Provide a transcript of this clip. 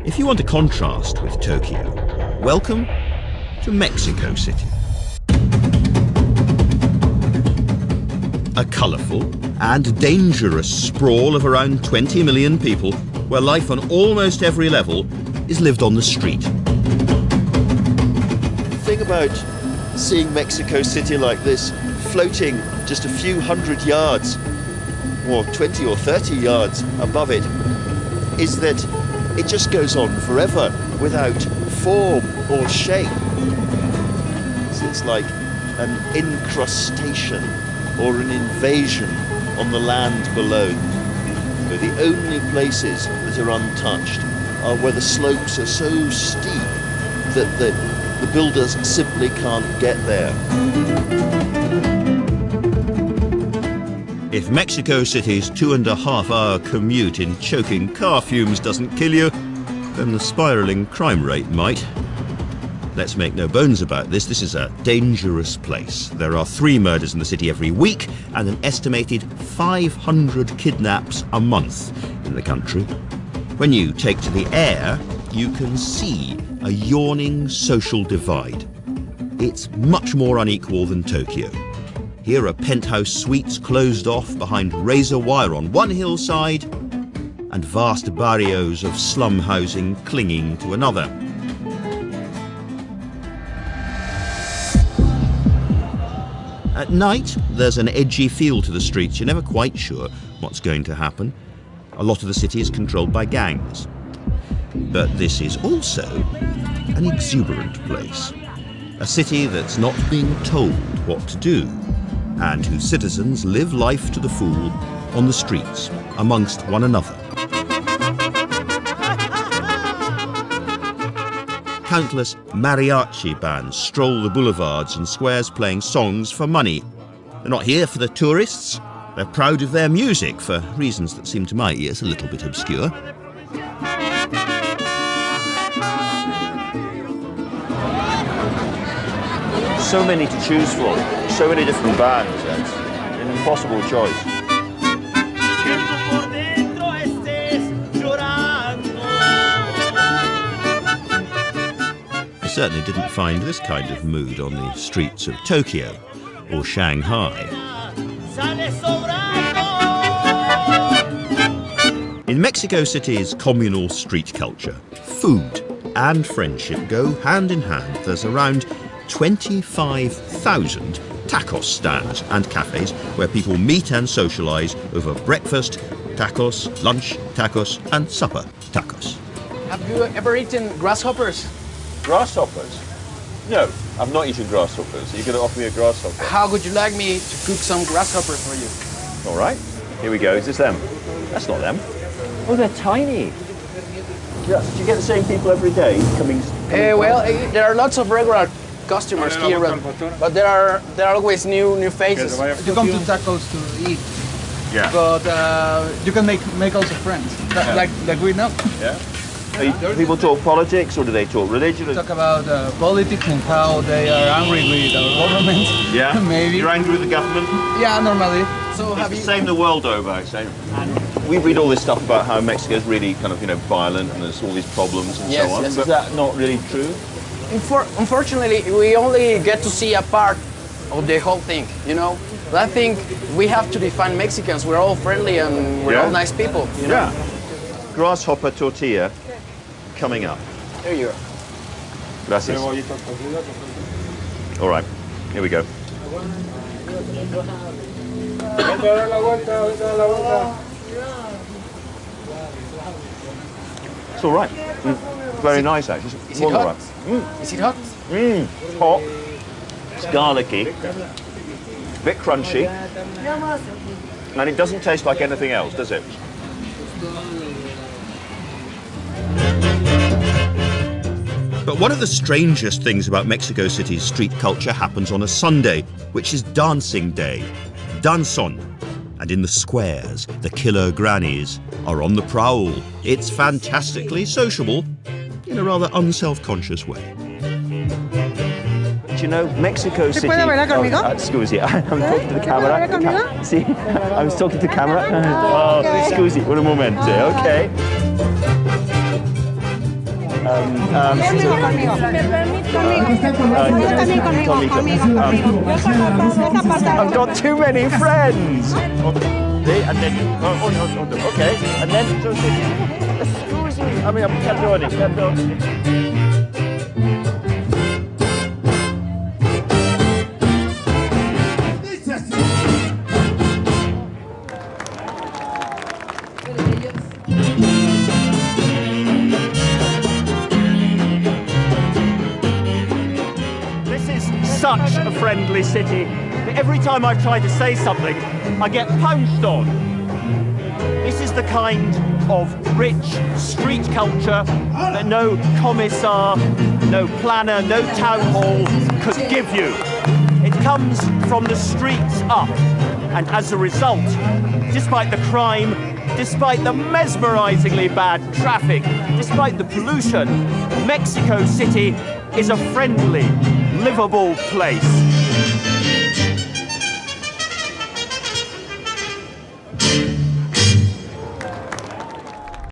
If you want a contrast with Tokyo, welcome to Mexico City. A colourful and dangerous sprawl of around 20 million people, where life on almost every level is lived on the street. The thing about seeing Mexico City like this, floating just a few hundred yards, or 20 or 30 yards above it, is that it just goes on forever without form or shape. So it's like an incrustation or an invasion on the land below. But the only places that are untouched are where the slopes are so steep that the builders simply can't get there. If Mexico City's 2.5-hour commute in choking car fumes doesn't kill you, then the spiralling crime rate might. Let's make no bones about this, this is a dangerous place. There are 3 murders in the city every week and an estimated 500 kidnaps a month in the country. When you take to the air, you can see a yawning social divide. It's much more unequal than Tokyo. Here are penthouse suites closed off behind razor wire on one hillside and vast barrios of slum housing clinging to another. At night, there's an edgy feel to the streets. You're never quite sure what's going to happen. A lot of the city is controlled by gangs. But this is also an exuberant place. A city that's not being told what to do, and whose citizens live life to the full on the streets, amongst one another. Countless mariachi bands stroll the boulevards and squares playing songs for money. They're not here for the tourists. They're proud of their music for reasons that seem to my ears a little bit obscure. So many to choose from, so many different bands, it's an impossible choice. I certainly didn't find this kind of mood on the streets of Tokyo or Shanghai. In Mexico City's communal street culture, food and friendship go hand in hand. There's around 25,000 tacos stands and cafes where people meet and socialise over breakfast, tacos, lunch, tacos and supper, tacos. Have you ever eaten grasshoppers? Grasshoppers? No, I've not eaten grasshoppers. Are you going to offer me a grasshopper? How would you like me to cook some grasshoppers for you? All right, here we go. Is this them? That's not them. Oh, they're tiny. Do you get the same people every day coming there are lots of regular customers here, but there are always new faces. You come to tacos to eat, Yeah. but you can make also friends, like we know. Yeah. People talk politics, or do they talk religion? Talk about politics and how they are angry with our government. Yeah. Maybe. You're angry with the government? Yeah, normally. So It's the same the world over, I'd say. We read all this stuff about how Mexico's really kind of, violent and there's all these problems and Yes, so on. yes. Is that not really true? Unfortunately, we only get to see a part of the whole thing, But I think we have to define Mexicans. We're all friendly and we're all nice people, Yeah. Grasshopper tortilla coming up. There you are. Gracias. All right, here we go. It's all right. Very nice, actually. Is it hot? Is it hot? It's hot. It's garlicky. Bit crunchy. And it doesn't taste like anything else, does it? But one of the strangest things about Mexico City's street culture happens on a Sunday, which is Dancing Day, Danzón. And in the squares, the killer grannies are on the prowl. It's fantastically sociable in a rather unself-conscious way. Do you know, Mexico City... Scusi, I'm talking to the camera. See, I was talking to the camera. Oh, scusi, un momento, okay. Conmigo, conmigo. Si me permite, conmigo. Yo también conmigo, conmigo. I've got too many friends. Okay, and then okay, and then excuse me. I mean, I'm perdoni. Such a friendly city. Every time I try to say something, I get pounced on. This is the kind of rich street culture that no commissar, no planner, no town hall could give you. It comes from the streets up, and as a result, despite the crime, despite the mesmerizingly bad traffic, despite the pollution, Mexico City is a friendly, livable place.